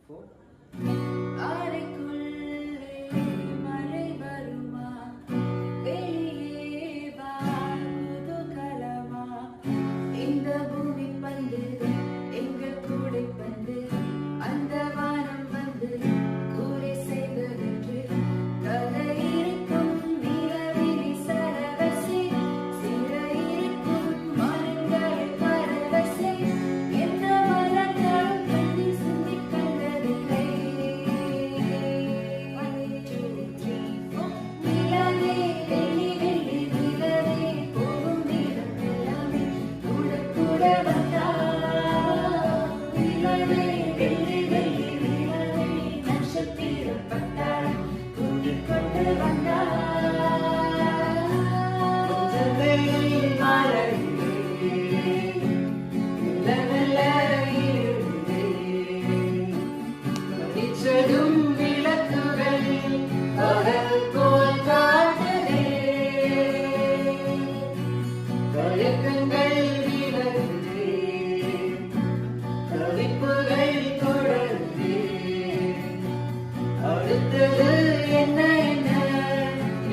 4. அறைக்குள்ளே மழை வருமா, வெளியே வா குதூகலமா, இந்த பூமி பந்து எங்கள் கூடை பந்து, அந்த வானம் வந்து கூரை செய்ததென்று கதையிருக்கும் நிலவினை சரவசி, சிறையிருக்கும் மரங்களை பரவசி, எந்த மரங்களும் கண்ணி சிந்தி கண்டதில்லை. 1, 2, 3, 4. நிலவே வெள்ளி வெள்ளி நிலவே போகும் நேரம் எல்லாமே கூட கூட வந்தா, நிலவே வெள்ளி வெள்ளி நிலவே நட்சத்திரம் பட்டாள் கூட்டிக் கொண்டு வந்தா. வெளிச்சதும் விளக்குகளில் பகல் போல் காட்டுதே, கலக்கங்கள் விலகுதே, தவிப்புகள் தொடருதே. அடுத்தது என்ன என்ன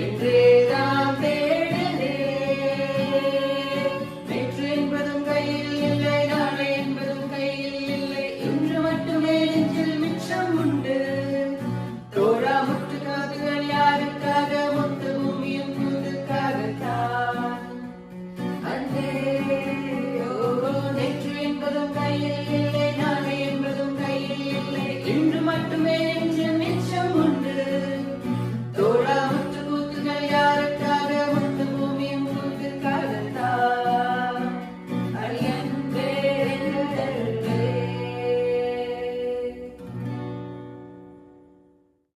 என்றே நாம் தேடுதே. நேற்று என்பதும் கையில் இல்லை, நாளை என்பதும் கையில் இல்லை, இன்று மட்டுமே நெஞ்சில் மிச்சம் உண்டு. தோழா முற்று காதுகள் யாருக்காக, மொத்த பூமியும் கூதுக்காகத்தான். அன்பே ஓ, நேற்று என்பதும் கையில் இல்லை, நாளை என்பதும் கையில் இல்லை, இன்று மட்டுமே நெஞ்சில் மிச்சம் உண்டு.